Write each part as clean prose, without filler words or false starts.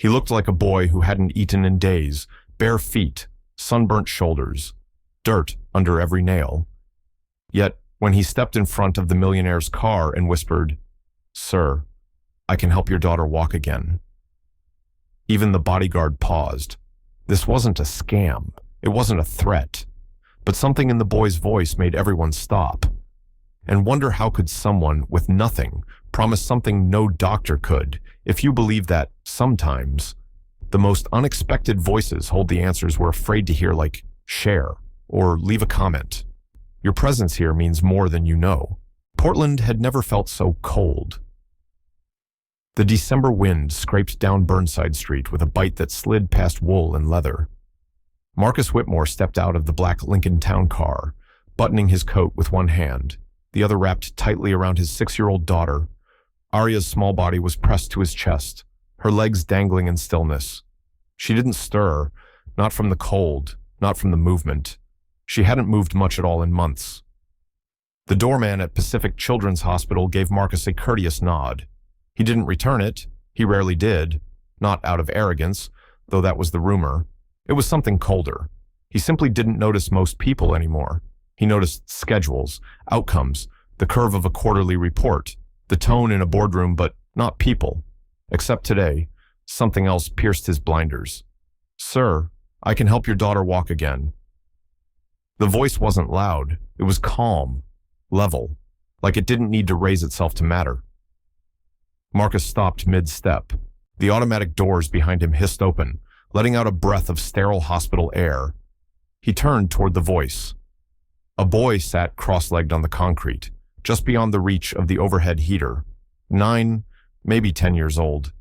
He looked like a boy who hadn't eaten in days, bare feet, sunburnt shoulders, dirt under every nail. Yet, when he stepped in front of the millionaire's car and whispered, "Sir, I can help your daughter walk again," even the bodyguard paused. This wasn't a scam. It wasn't a threat. But something in the boy's voice made everyone stop and wonder, how could someone with nothing promise something no doctor could? If you believe that, sometimes the most unexpected voices hold the answers we're afraid to hear, like share or leave a comment. Your presence here means more than you know. Portland had never felt so cold. The December wind scraped down Burnside Street with a bite that slid past wool and leather. Marcus Whitmore stepped out of the black Lincoln Town car, buttoning his coat with one hand, the other wrapped tightly around his 6-year-old daughter. Aria's small body was pressed to his chest, her legs dangling in stillness. She didn't stir, not from the cold, not from the movement. She hadn't moved much at all in months. The doorman at Pacific Children's Hospital gave Marcus a courteous nod. He didn't return it. He rarely did. Not out of arrogance, though that was the rumor. It was something colder. He simply didn't notice most people anymore. He noticed schedules, outcomes, the curve of a quarterly report, the tone in a boardroom, but not people. Except today, something else pierced his blinders. "Sir, I can help your daughter walk again." The voice wasn't loud. It was calm, level, like it didn't need to raise itself to matter. Marcus stopped mid-step. The automatic doors behind him hissed open, letting out a breath of sterile hospital air. He turned toward the voice. A boy sat cross-legged on the concrete, just beyond the reach of the overhead heater. 9, maybe 10 years old.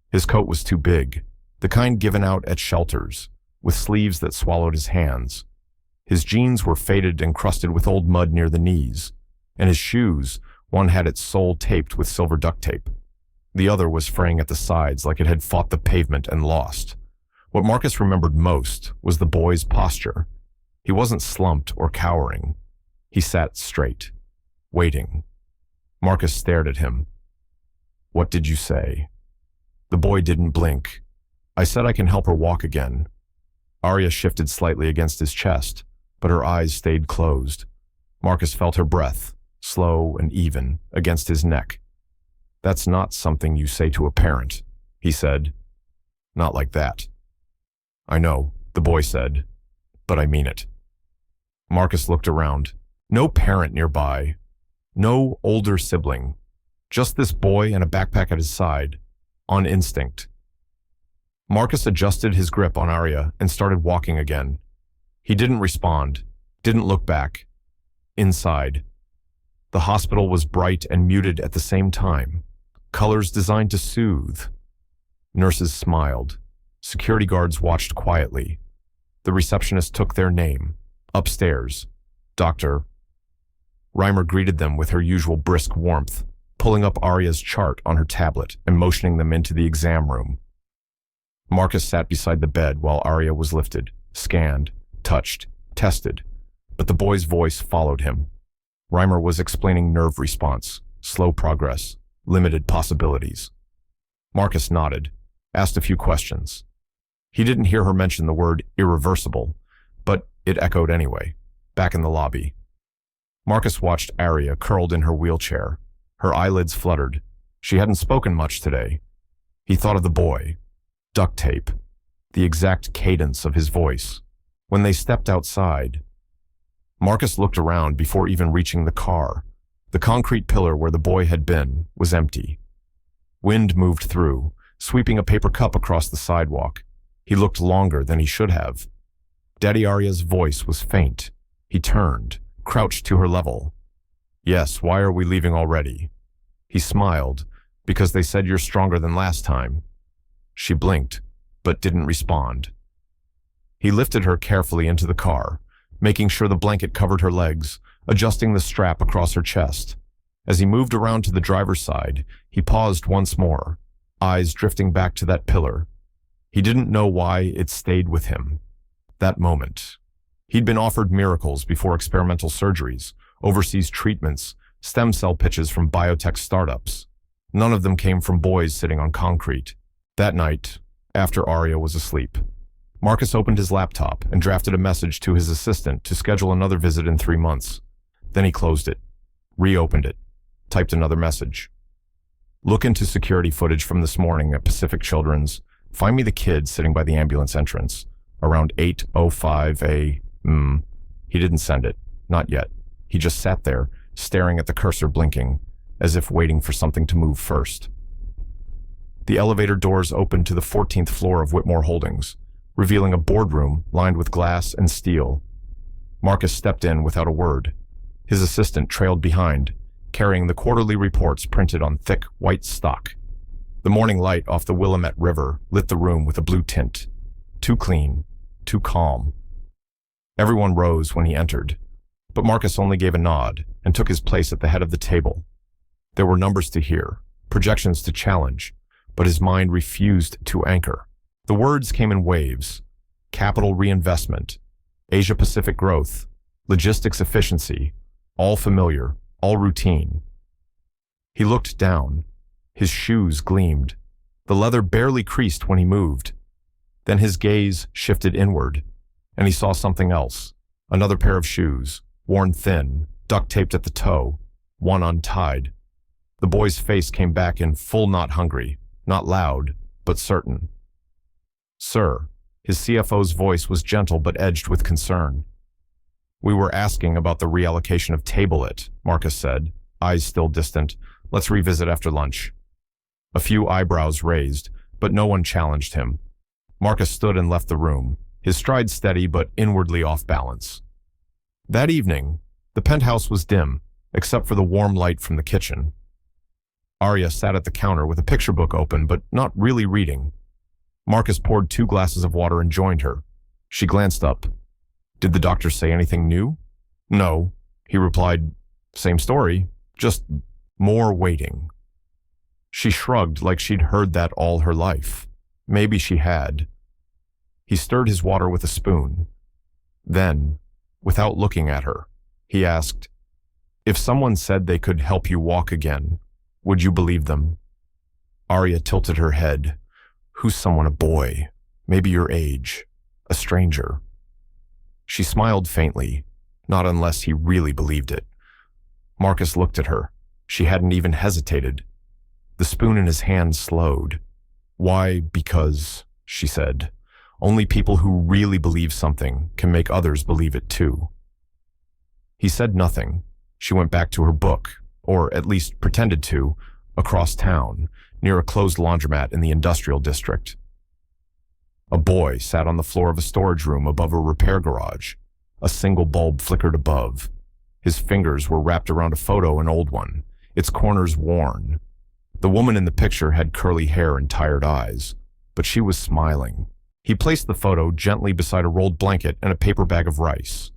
His coat was too big, the kind given out at shelters, with sleeves that swallowed his hands. His jeans were faded and crusted with old mud near the knees, and his shoes, one had its sole taped with silver duct tape. The other was fraying at the sides like it had fought the pavement and lost. What Marcus remembered most was the boy's posture. He wasn't slumped or cowering. He sat straight, waiting. Marcus stared at him. "What did you say?" The boy didn't blink. "I said I can help her walk again." Aria shifted slightly against his chest, but her eyes stayed closed. Marcus felt her breath, slow and even, against his neck. "That's not something you say to a parent," he said. "Not like that." "I know," the boy said, "but I mean it." Marcus looked around. No parent nearby. No older sibling. Just this boy and a backpack at his side. On instinct. Marcus adjusted his grip on Aria and started walking again. He didn't respond, didn't look back. Inside. The hospital was bright and muted at the same time. Colors designed to soothe. Nurses smiled. Security guards watched quietly. The receptionist took their name. Upstairs. Dr. Reimer greeted them with her usual brisk warmth, pulling up Aria's chart on her tablet and motioning them into the exam room. Marcus sat beside the bed while Aria was lifted, scanned, touched, tested, but the boy's voice followed him. Reimer was explaining nerve response, slow progress, limited possibilities. Marcus nodded, asked a few questions. He didn't hear her mention the word irreversible, but it echoed anyway, back in the lobby. Marcus watched Aria curled in her wheelchair. Her eyelids fluttered. She hadn't spoken much today. He thought of the boy. Duct tape. The exact cadence of his voice. When they stepped outside, Marcus looked around before even reaching the car. The concrete pillar where the boy had been was empty. Wind moved through, sweeping a paper cup across the sidewalk. He looked longer than he should have. Daddy Aria's voice was faint. He turned, crouched to her level. "Yes, why are we leaving already?" He smiled, "Because they said you're stronger than last time." She blinked, but didn't respond. He lifted her carefully into the car, making sure the blanket covered her legs, adjusting the strap across her chest. As he moved around to the driver's side, he paused once more, eyes drifting back to that pillar. He didn't know why it stayed with him. That moment. He'd been offered miracles before experimental surgeries, overseas treatments, stem cell pitches from biotech startups. None of them came from boys sitting on concrete. That night, after Arya was asleep. Marcus opened his laptop and drafted a message to his assistant to schedule another visit in 3 months. Then he closed it, reopened it, typed another message. Look into security footage from this morning at Pacific Children's. Find me the kid sitting by the ambulance entrance, around 8:05 a.m. He didn't send it, not yet. He just sat there, staring at the cursor blinking, as if waiting for something to move first. The elevator doors opened to the 14th floor of Whitmore Holdings, revealing a boardroom lined with glass and steel. Marcus stepped in without a word. His assistant trailed behind, carrying the quarterly reports printed on thick, white stock. The morning light off the Willamette River lit the room with a blue tint. Too clean, too calm. Everyone rose when he entered, but Marcus only gave a nod and took his place at the head of the table. There were numbers to hear, projections to challenge, but his mind refused to anchor. The words came in waves: capital reinvestment, Asia-Pacific growth, logistics efficiency, all familiar, all routine. He looked down. His shoes gleamed. The leather barely creased when he moved. Then his gaze shifted inward, and he saw something else. Another pair of shoes, worn thin, duct-taped at the toe, one untied. The boy's face came back in full not hungry, not loud, but certain. "Sir," his CFO's voice was gentle but edged with concern. "We were asking about the reallocation of Table-It," Marcus said, eyes still distant. "Let's revisit after lunch." A few eyebrows raised, but no one challenged him. Marcus stood and left the room, his stride steady but inwardly off balance. That evening, the penthouse was dim, except for the warm light from the kitchen. Arya sat at the counter with a picture book open, but not really reading. Marcus poured 2 glasses of water and joined her. She glanced up. "Did the doctor say anything new?" "No," he replied. "Same story, just more waiting." She shrugged like she'd heard that all her life. Maybe she had. He stirred his water with a spoon. Then, without looking at her, he asked, "If someone said they could help you walk again, would you believe them?" Arya tilted her head. "Who's someone? A boy? Maybe your age? A stranger?" She smiled faintly, not unless he really believed it. Marcus looked at her. She hadn't even hesitated. The spoon in his hand slowed. "Why, because," she said, "only people who really believe something can make others believe it too." He said nothing. She went back to her book, or at least pretended to, across town, near a closed laundromat in the industrial district. A boy sat on the floor of a storage room above a repair garage. A single bulb flickered above. His fingers were wrapped around a photo, an old one, its corners worn. The woman in the picture had curly hair and tired eyes, but she was smiling. He placed the photo gently beside a rolled blanket and a paper bag of rice.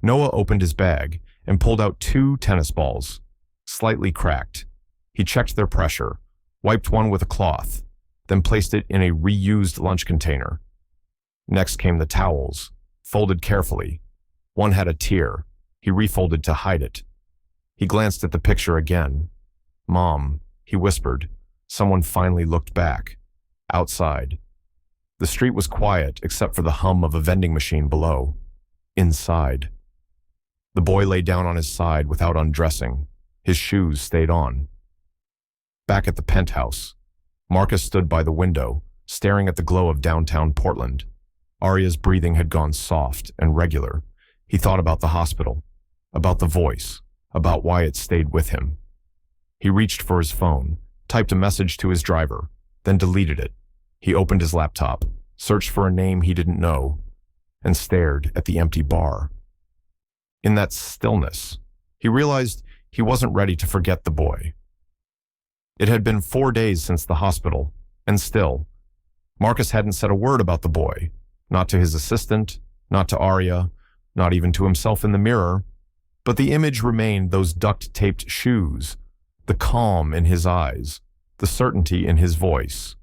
Noah opened his bag and pulled out 2 tennis balls, slightly cracked. He checked their pressure, wiped one with a cloth, then placed it in a reused lunch container. Next came the towels, folded carefully. One had a tear. He refolded to hide it. He glanced at the picture again. "Mom," he whispered. Someone finally looked back. Outside. The street was quiet except for the hum of a vending machine below. Inside. The boy lay down on his side without undressing. His shoes stayed on. Back at the penthouse, Marcus stood by the window, staring at the glow of downtown Portland. Arya's breathing had gone soft and regular. He thought about the hospital, about the voice, about why it stayed with him. He reached for his phone, typed a message to his driver, then deleted it. He opened his laptop, searched for a name he didn't know, and stared at the empty bar. In that stillness, he realized he wasn't ready to forget the boy. It had been 4 days since the hospital, and still, Marcus hadn't said a word about the boy, not to his assistant, not to Arya, not even to himself in the mirror, but the image remained: those duct-taped shoes, the calm in his eyes, the certainty in his voice.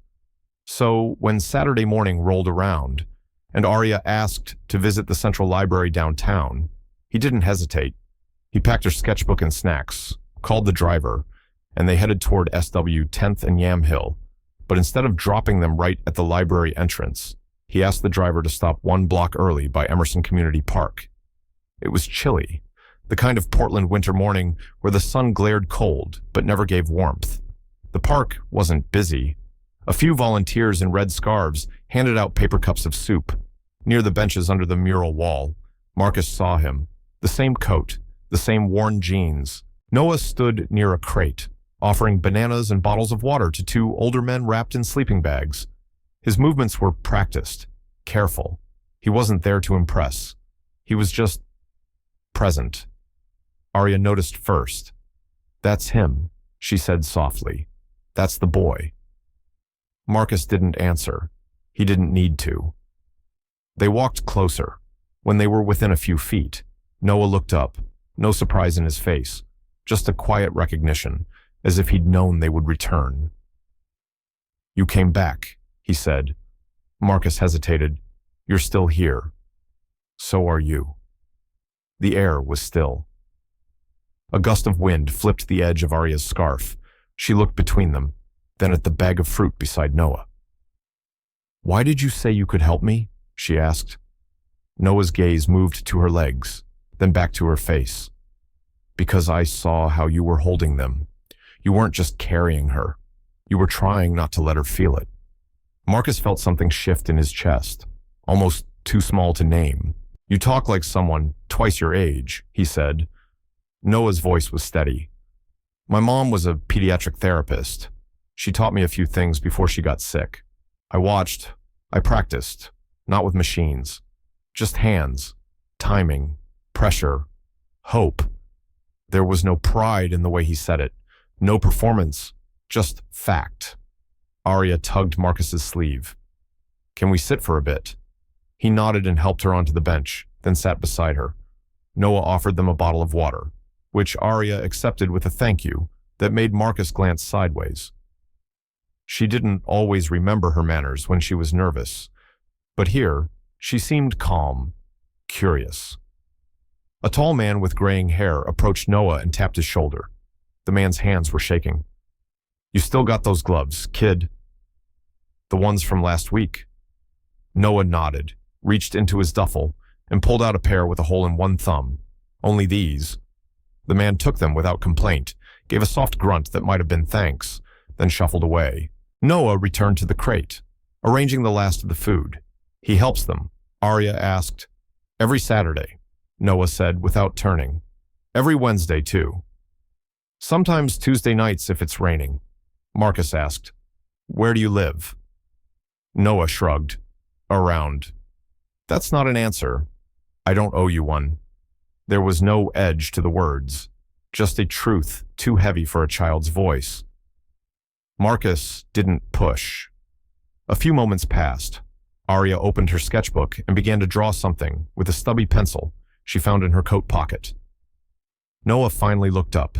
So when Saturday morning rolled around, and Arya asked to visit the Central Library downtown, he didn't hesitate. He packed her sketchbook and snacks, called the driver, and they headed toward SW 10th and Yamhill, but instead of dropping them right at the library entrance, he asked the driver to stop 1 block early by Emerson Community Park. It was chilly, the kind of Portland winter morning where the sun glared cold but never gave warmth. The park wasn't busy. A few volunteers in red scarves handed out paper cups of soup. Near the benches under the mural wall, Marcus saw him. The same coat, the same worn jeans. Noah stood near a crate, offering bananas and bottles of water to 2 older men wrapped in sleeping bags. His movements were practiced, careful. He wasn't there to impress. He was just present. Arya noticed first. "That's him," she said softly. "That's the boy." Marcus didn't answer. He didn't need to. They walked closer. When they were within a few feet, Noah looked up, no surprise in his face, just a quiet recognition, as if he'd known they would return. "You came back," he said. Marcus hesitated. "You're still here." "So are you." The air was still. A gust of wind flipped the edge of Arya's scarf. She looked between them, then at the bag of fruit beside Noah. "Why did you say you could help me?" she asked. Noah's gaze moved to her legs, then back to her face. "Because I saw how you were holding them. You weren't just carrying her. You were trying not to let her feel it." Marcus felt something shift in his chest, almost too small to name. "You talk like someone twice your age," he said. Noah's voice was steady. "My mom was a pediatric therapist. She taught me a few things before she got sick. I watched, I practiced, not with machines. Just hands, timing, pressure, hope." There was no pride in the way he said it, no performance, just fact. Arya tugged Marcus's sleeve. "Can we sit for a bit?" He nodded and helped her onto the bench, then sat beside her. Noah offered them a bottle of water, which Arya accepted with a thank you that made Marcus glance sideways. She didn't always remember her manners when she was nervous, but here she seemed calm, curious. A tall man with graying hair approached Noah and tapped his shoulder. The man's hands were shaking. "You still got those gloves, kid?" "The ones from last week." Noah nodded, reached into his duffel, and pulled out a pair with a hole in one thumb. "Only these." The man took them without complaint, gave a soft grunt that might have been thanks, then shuffled away. Noah returned to the crate, arranging the last of the food. "He helps them?" Arya asked. "Every Saturday," Noah said without turning. "Every Wednesday, too." "Sometimes Tuesday nights if it's raining." Marcus asked. "Where do you live?" Noah shrugged. "Around." "That's not an answer. I don't owe you one." There was no edge to the words, just a truth too heavy for a child's voice. Marcus didn't push. A few moments passed. Arya opened her sketchbook and began to draw something with a stubby pencil she found in her coat pocket. Noah finally looked up.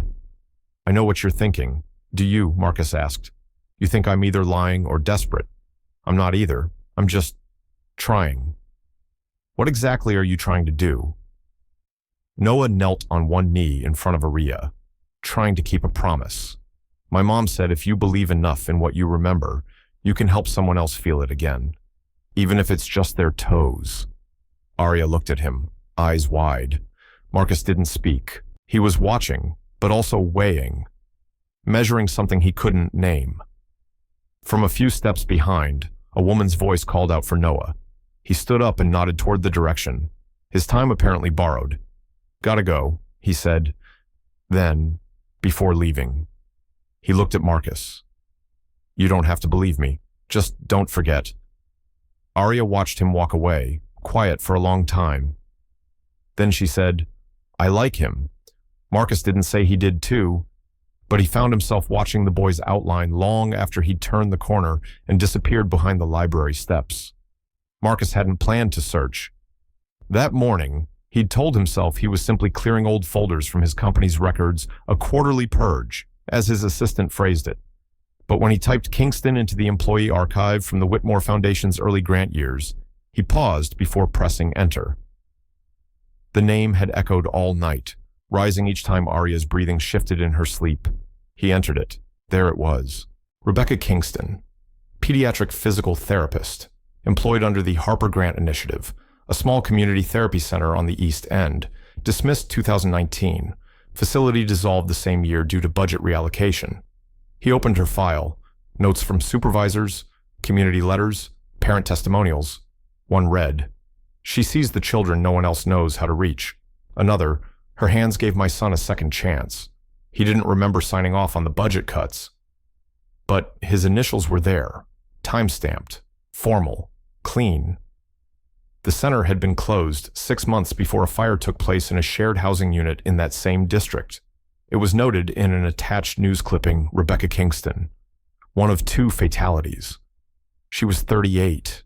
"I know what you're thinking." "Do you?" Marcus asked. "You think I'm either lying or desperate." "I'm not either. I'm just trying." "What exactly are you trying to do?" Noah knelt on one knee in front of Arya, trying to keep a promise. "My mom said if you believe enough in what you remember, you can help someone else feel it again, even if it's just their toes." Arya looked at him, eyes wide. Marcus didn't speak. He was watching, but also weighing, measuring something he couldn't name. From a few steps behind, a woman's voice called out for Noah. He stood up and nodded toward the direction, his time apparently borrowed. "Gotta go," he said. Then, before leaving, he looked at Marcus. "You don't have to believe me. Just don't forget." Arya watched him walk away, quiet for a long time. Then she said, "I like him." Marcus didn't say he did too, but he found himself watching the boy's outline long after he'd turned the corner and disappeared behind the library steps. Marcus hadn't planned to search. That morning, he'd told himself he was simply clearing old folders from his company's records, a quarterly purge, as his assistant phrased it. But when he typed Kingston into the employee archive from the Whitmore Foundation's early grant years, he paused before pressing enter. The name had echoed all night, rising each time Arya's breathing shifted in her sleep. He entered it. There it was. Rebecca Kingston. pediatric physical therapist, employed under the Harper Grant Initiative, a small community therapy center on the East End, dismissed 2019. Facility dissolved the same year due to budget reallocation. He opened her file, notes from supervisors, community letters, parent testimonials. One read, "She sees the children no one else knows how to reach." Another, "Her hands gave my son a second chance. He didn't remember signing off on the budget cuts." But his initials were there, time-stamped, formal, clean. The center had been closed 6 months before a fire took place in a shared housing unit in that same district. It was noted in an attached news clipping, Rebecca Kingston, one of 2 fatalities. She was 38.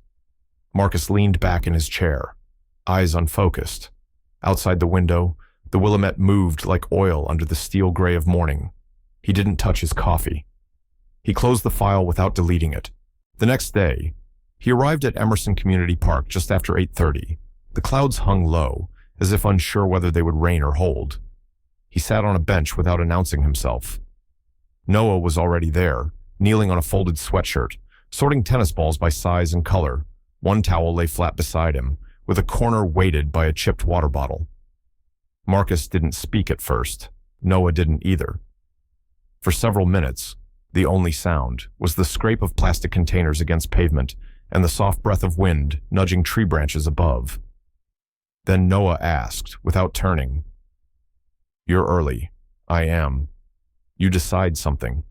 Marcus leaned back in his chair, eyes unfocused. Outside the window, the Willamette moved like oil under the steel gray of morning. He didn't touch his coffee. He closed the file without deleting it. The next day, he arrived at Emerson Community Park just after 8:30. The clouds hung low, as if unsure whether they would rain or hold. He sat on a bench without announcing himself. Noah was already there, kneeling on a folded sweatshirt, sorting tennis balls by size and color. One towel lay flat beside him, with a corner weighted by a chipped water bottle. Marcus didn't speak at first. Noah didn't either. For several minutes, the only sound was the scrape of plastic containers against pavement and the soft breath of wind nudging tree branches above. Then Noah asked, without turning, "You're early. I am. You decide something."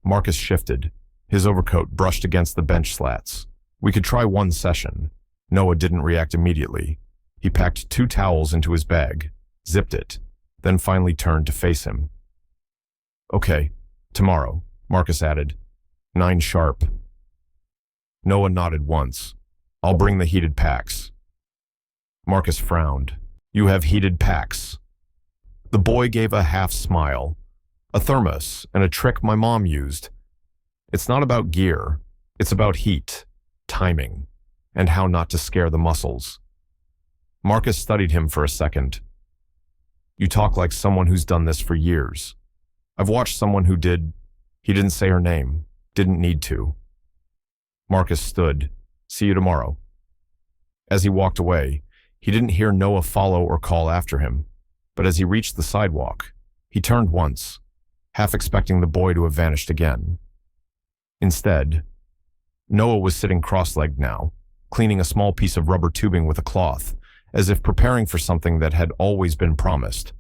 Marcus shifted. His overcoat brushed against the bench slats. "We could try one session." Noah didn't react immediately. He packed 2 towels into his bag, zipped it, then finally turned to face him. "Okay, tomorrow," Marcus added. 9 sharp. Noah nodded once. "I'll bring the heated packs." Marcus frowned. "You have heated packs." The boy gave a half smile. "A thermos and a trick my mom used. It's not about gear. It's about heat, timing, and how not to scare the muscles." Marcus studied him for a second. "You talk like someone who's done this for years. I've watched someone who did." He didn't say her name, didn't need to. Marcus stood. "See you tomorrow." As he walked away, he didn't hear Noah follow or call after him, but as he reached the sidewalk, he turned once, half expecting the boy to have vanished again. Instead, Noah was sitting cross-legged now, cleaning a small piece of rubber tubing with a cloth, as if preparing for something that had always been promised.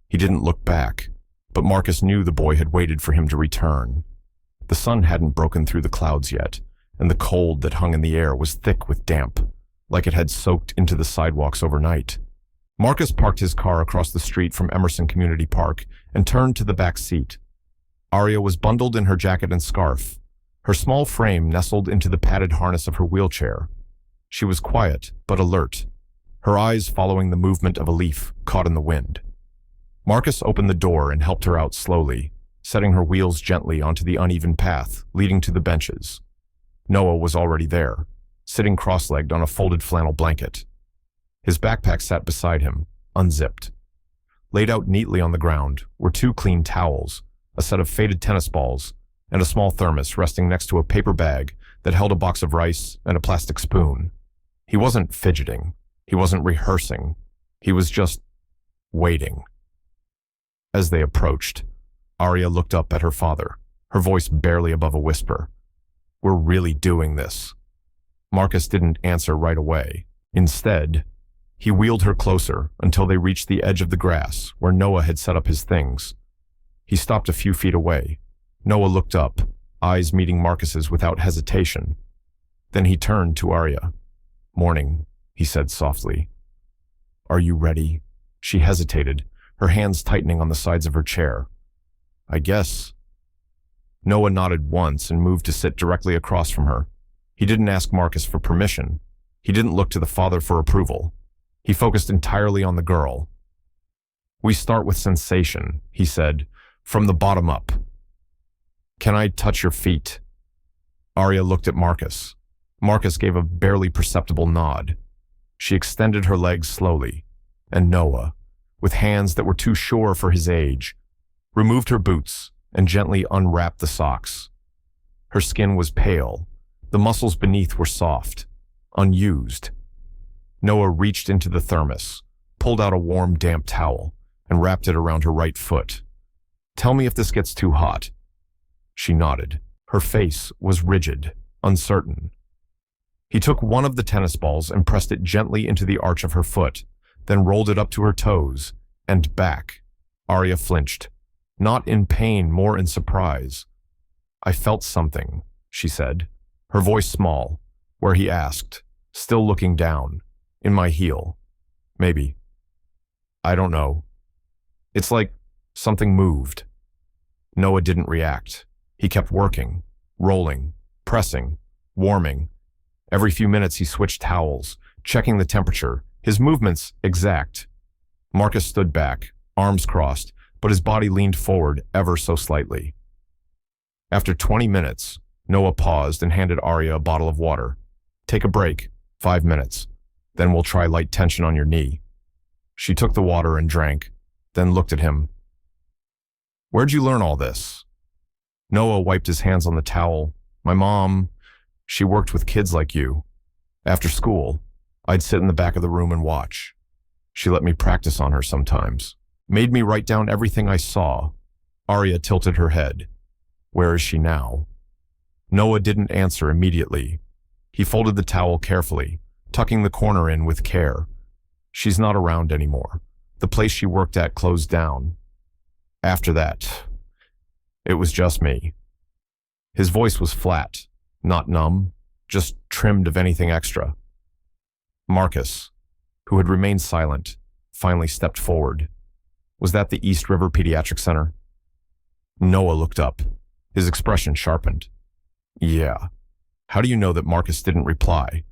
He didn't look back, but Marcus knew the boy had waited for him to return. The sun hadn't broken through the clouds yet, and the cold that hung in the air was thick with damp, like it had soaked into the sidewalks overnight. Marcus parked his car across the street from Emerson Community Park and turned to the back seat. Aria was bundled in her jacket and scarf, her small frame nestled into the padded harness of her wheelchair. She was quiet, but alert, her eyes following the movement of a leaf caught in the wind. Marcus opened the door and helped her out slowly, setting her wheels gently onto the uneven path leading to the benches. Noah was already there, sitting cross-legged on a folded flannel blanket. His backpack sat beside him, unzipped. Laid out neatly on the ground were 2 clean towels, a set of faded tennis balls, and a small thermos resting next to a paper bag that held a box of rice and a plastic spoon. He wasn't fidgeting. He wasn't rehearsing. He was just waiting. As they approached, Aria looked up at her father, her voice barely above a whisper. "We're really doing this." Marcus didn't answer right away. Instead, he wheeled her closer until they reached the edge of the grass where Noah had set up his things. He stopped a few feet away. Noah looked up, eyes meeting Marcus's without hesitation. Then he turned to Aria. "Morning," he said softly. "Are you ready?" She hesitated, her hands tightening on the sides of her chair. "I guess." Noah nodded once and moved to sit directly across from her. He didn't ask Marcus for permission. He didn't look to the father for approval. He focused entirely on the girl. "We start with sensation," he said, "from the bottom up. Can I touch your feet?" Aria looked at Marcus. Marcus gave a barely perceptible nod. She extended her legs slowly, and Noah, with hands that were too sure for his age, removed her boots and gently unwrapped the socks. Her skin was pale. The muscles beneath were soft, unused. Noah reached into the thermos, pulled out a warm, damp towel, and wrapped it around her right foot. "Tell me if this gets too hot." She nodded. Her face was rigid, uncertain. He took one of the tennis balls and pressed it gently into the arch of her foot, then rolled it up to her toes and back. Arya flinched, not in pain, more in surprise. "I felt something," she said, her voice small, where he asked, still looking down. "In my heel. Maybe. I don't know. It's like something moved." Noah didn't react. He kept working, rolling, pressing, warming. Every few minutes he switched towels, checking the temperature, his movements exact. Marcus stood back, arms crossed, but his body leaned forward ever so slightly. After 20 minutes, Noah paused and handed Arya a bottle of water. "Take a break, 5 minutes. Then we'll try light tension on your knee." She took the water and drank, then looked at him. "Where'd you learn all this?" Noah wiped his hands on the towel. "My mom, she worked with kids like you. After school, I'd sit in the back of the room and watch. She let me practice on her sometimes. Made me write down everything I saw." Arya tilted her head. "Where is she now?" Noah didn't answer immediately. He folded the towel carefully, tucking the corner in with care. "She's not around anymore. The place she worked at closed down. After that, it was just me." His voice was flat, not numb, just trimmed of anything extra. Marcus, who had remained silent, finally stepped forward. "Was that the East River Pediatric Center?" Noah looked up. His expression sharpened. "Yeah." "How do you know that Marcus didn't reply?"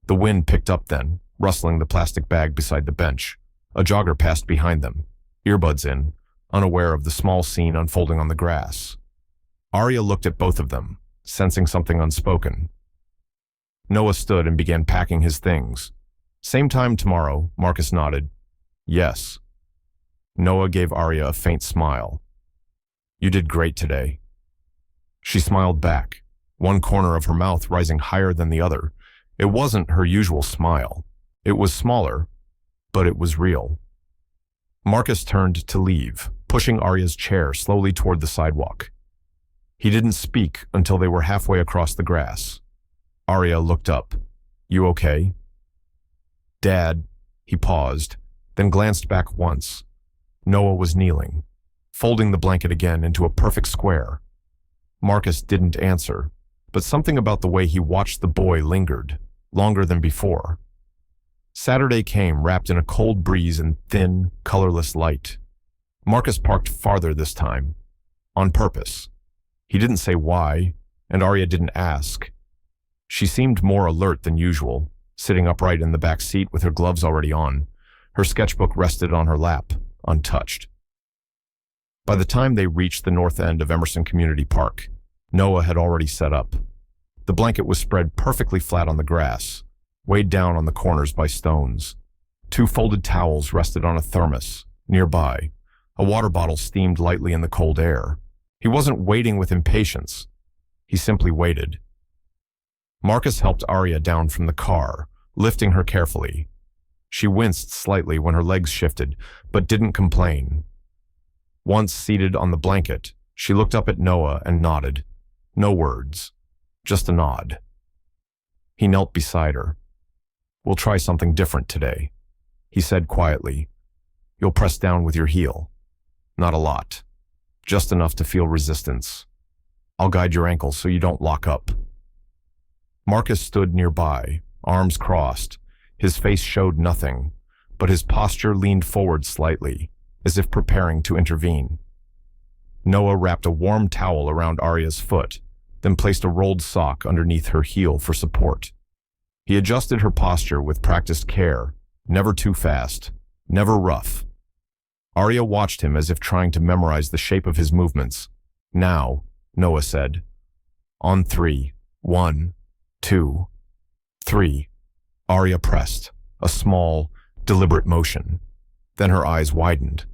The wind picked up then, rustling the plastic bag beside the bench. A jogger passed behind them, earbuds in, unaware of the small scene unfolding on the grass. Arya looked at both of them, sensing something unspoken. Noah stood and began packing his things. "Same time tomorrow," Marcus nodded. "Yes." Noah gave Arya a faint smile. "You did great today." She smiled back, one corner of her mouth rising higher than the other. It wasn't her usual smile. It was smaller, but it was real. Marcus turned to leave, pushing Arya's chair slowly toward the sidewalk. He didn't speak until they were halfway across the grass. Arya looked up. "You okay?" "Dad," he paused, then glanced back once. Noah was kneeling, folding the blanket again into a perfect square. Marcus didn't answer, but something about the way he watched the boy lingered, longer than before. Saturday came wrapped in a cold breeze and thin, colorless light. Marcus parked farther this time, on purpose. He didn't say why, and Arya didn't ask. She seemed more alert than usual, sitting upright in the back seat with her gloves already on. Her sketchbook rested on her lap, untouched. By the time they reached the north end of Emerson Community Park, Noah had already set up. The blanket was spread perfectly flat on the grass, weighed down on the corners by stones. 2 folded towels rested on a thermos. Nearby, a water bottle steamed lightly in the cold air. He wasn't waiting with impatience. He simply waited. Marcus helped Arya down from the car, lifting her carefully. She winced slightly when her legs shifted, but didn't complain. Once seated on the blanket, she looked up at Noah and nodded. No words, just a nod. He knelt beside her. "We'll try something different today," he said quietly. "You'll press down with your heel. Not a lot, just enough to feel resistance. I'll guide your ankle so you don't lock up." Marcus stood nearby, arms crossed. His face showed nothing, but his posture leaned forward slightly, as if preparing to intervene. Noah wrapped a warm towel around Arya's foot, then placed a rolled sock underneath her heel for support. He adjusted her posture with practiced care, never too fast, never rough. Arya watched him as if trying to memorize the shape of his movements. "Now," Noah said. "On 3. 1, 2, 3. Arya pressed, a small, deliberate motion. Then her eyes widened.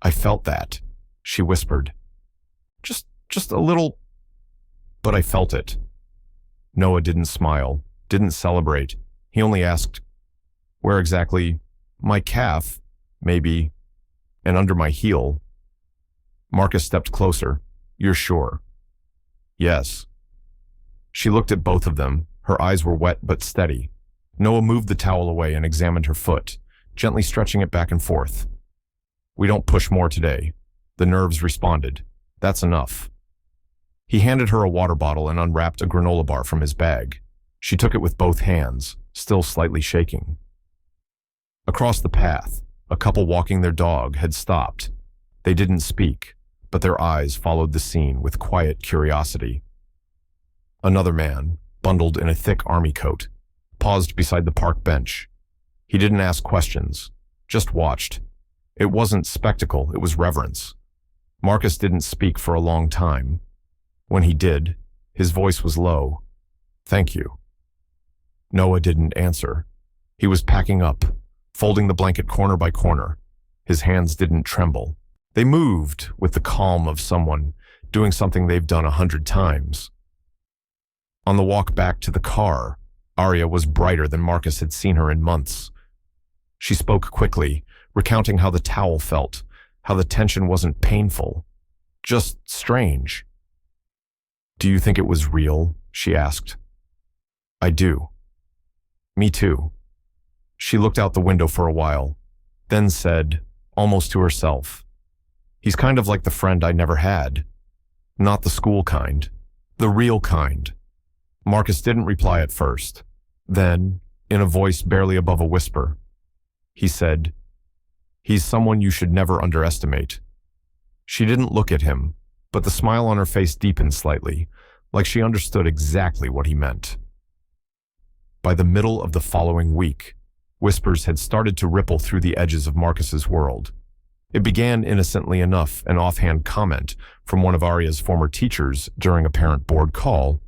"I felt that," she whispered. Just a little..." But I felt it. Noah didn't smile, didn't celebrate. He only asked, "Where exactly?" "My calf, maybe, and under my heel." Marcus stepped closer. "You're sure?" "Yes." She looked at both of them. Her eyes were wet but steady. Noah moved the towel away and examined her foot, gently stretching it back and forth. "We don't push more today." The nerves responded. "That's enough." He handed her a water bottle and unwrapped a granola bar from his bag. She took it with both hands, still slightly shaking. Across the path, a couple walking their dog had stopped. They didn't speak, but their eyes followed the scene with quiet curiosity. Another man, bundled in a thick army coat, paused beside the park bench. He didn't ask questions, just watched. It wasn't spectacle, it was reverence. Marcus didn't speak for a long time. When he did, his voice was low. "Thank you." Noah didn't answer. He was packing up, folding the blanket corner by corner. His hands didn't tremble. They moved with the calm of someone doing something they've done 100 times. On the walk back to the car, Arya was brighter than Marcus had seen her in months. She spoke quickly, recounting how the towel felt, how the tension wasn't painful, just strange. "Do you think it was real?" she asked. "I do." "Me too." She looked out the window for a while, then said, almost to herself, "He's kind of like the friend I never had. Not the school kind, the real kind." Marcus didn't reply at first. Then, in a voice barely above a whisper, he said, "He's someone you should never underestimate." She didn't look at him, but the smile on her face deepened slightly, like she understood exactly what he meant. By the middle of the following week, whispers had started to ripple through the edges of Marcus's world. It began innocently enough, an offhand comment from one of Arya's former teachers during a parent board call.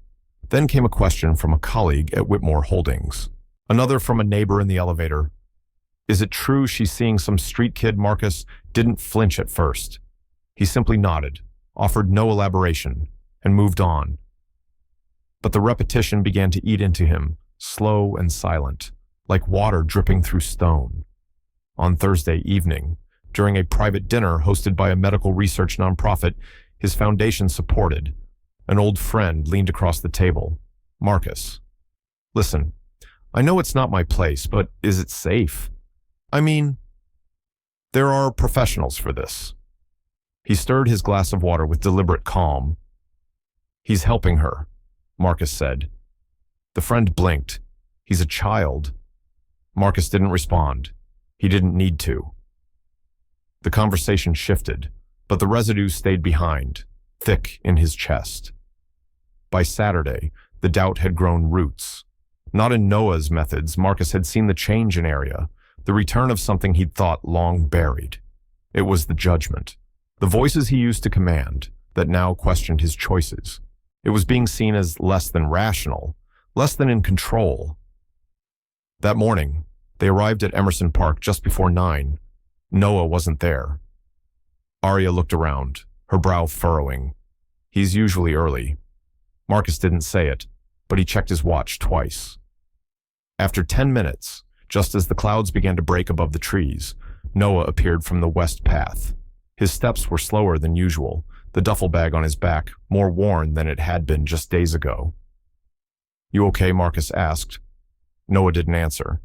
Then came a question from a colleague at Whitmore Holdings. Another from a neighbor in the elevator. "Is it true she's seeing some street kid?" Marcus didn't flinch at first. He simply nodded, offered no elaboration, and moved on. But the repetition began to eat into him, slow and silent, like water dripping through stone. On Thursday evening, during a private dinner hosted by a medical research nonprofit his foundation supported, an old friend leaned across the table. "Marcus, listen, I know it's not my place, but is it safe? I mean, there are professionals for this." He stirred his glass of water with deliberate calm. "He's helping her," Marcus said. The friend blinked. "He's a child." Marcus didn't respond. He didn't need to. The conversation shifted, but the residue stayed behind, thick in his chest. By Saturday, the doubt had grown roots. Not in Noah's methods, Marcus had seen the change in Arya, the return of something he'd thought long buried. It was the judgment, the voices he used to command, that now questioned his choices. It was being seen as less than rational, less than in control. That morning, they arrived at Emerson Park just before 9. Noah wasn't there. Arya looked around, her brow furrowing. He's usually early. Marcus didn't say it, but he checked his watch twice. After 10 minutes, just as the clouds began to break above the trees, Noah appeared from the west path. His steps were slower than usual, the duffel bag on his back more worn than it had been just days ago. "You okay?" Marcus asked. Noah didn't answer.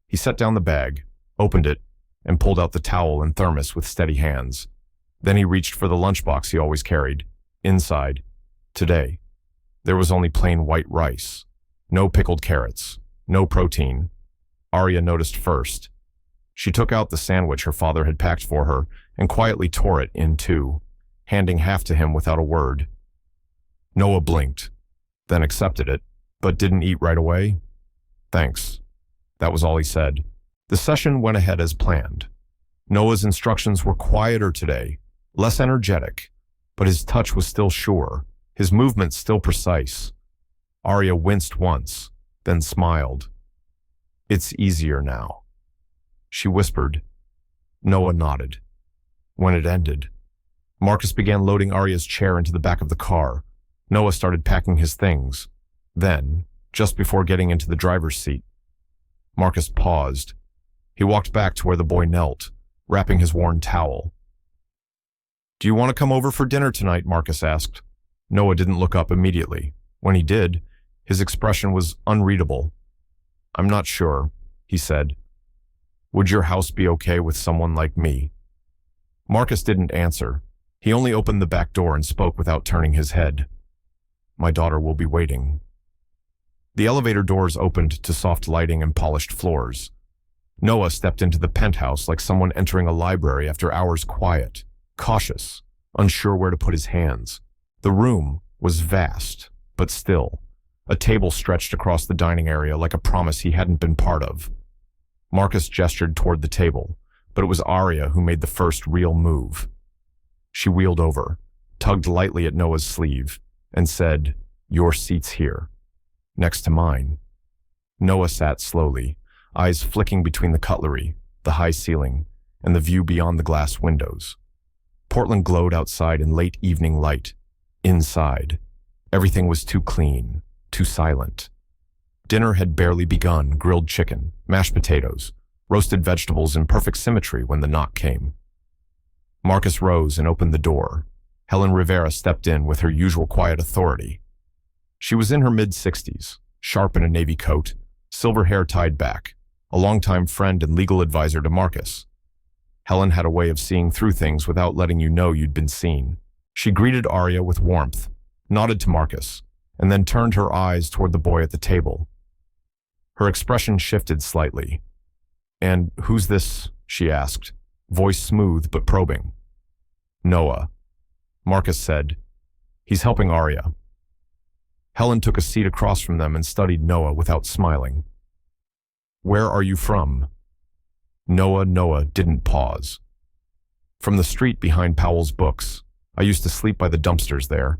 He set down the bag, opened it, and pulled out the towel and thermos with steady hands. Then he reached for the lunchbox he always carried. Inside, today, there was only plain white rice. No pickled carrots, no protein. Arya noticed first. She took out the sandwich her father had packed for her and quietly tore it in two, handing half to him without a word. Noah blinked, then accepted it, but didn't eat right away. "Thanks." That was all he said. The session went ahead as planned. Noah's instructions were quieter today, less energetic, but his touch was still sure, his movements still precise. Arya winced once, then smiled. "It's easier now," she whispered. Noah nodded. When it ended, Marcus began loading Arya's chair into the back of the car. Noah started packing his things. Then, just before getting into the driver's seat, Marcus paused. He walked back to where the boy knelt, wrapping his worn towel. "Do you want to come over for dinner tonight?" Marcus asked. Noah didn't look up immediately. When he did, his expression was unreadable. "I'm not sure," he said. "Would your house be okay with someone like me?" Marcus didn't answer. He only opened the back door and spoke without turning his head. "My daughter will be waiting." The elevator doors opened to soft lighting and polished floors. Noah stepped into the penthouse like someone entering a library after hours quiet, cautious, unsure where to put his hands. The room was vast, but still. A table stretched across the dining area like a promise he hadn't been part of. Marcus gestured toward the table, but it was Arya who made the first real move. She wheeled over, tugged lightly at Noah's sleeve, and said, "Your seat's here, next to mine." Noah sat slowly, eyes flicking between the cutlery, the high ceiling, and the view beyond the glass windows. Portland glowed outside in late evening light. Inside, everything was too clean, too silent. Dinner had barely begun: grilled chicken, mashed potatoes, roasted vegetables in perfect symmetry when the knock came. Marcus rose and opened the door. Helen Rivera stepped in with her usual quiet authority. She was in her mid-60s, sharp in a navy coat, silver hair tied back, a longtime friend and legal advisor to Marcus. Helen had a way of seeing through things without letting you know you'd been seen. She greeted Arya with warmth, nodded to Marcus, and then turned her eyes toward the boy at the table. Her expression shifted slightly. "And who's this?" she asked, voice smooth but probing. "Noah," Marcus said. "He's helping Arya." Helen took a seat across from them and studied Noah without smiling. "Where are you from?" Noah didn't pause. "From the street behind Powell's Books. I used to sleep by the dumpsters there."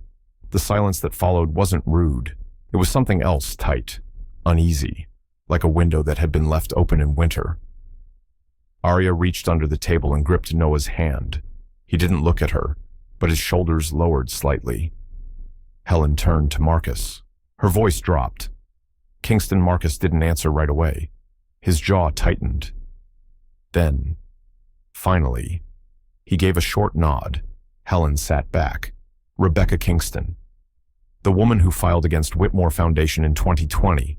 The silence that followed wasn't rude. It was something else, tight, uneasy, like a window that had been left open in winter. Arya reached under the table and gripped Noah's hand. He didn't look at her, but his shoulders lowered slightly. Helen turned to Marcus. Her voice dropped. Kingston Marcus didn't answer right away. His jaw tightened. Then, finally, he gave a short nod. Helen sat back. Rebecca Kingston, the woman who filed against Whitmore Foundation in 2020.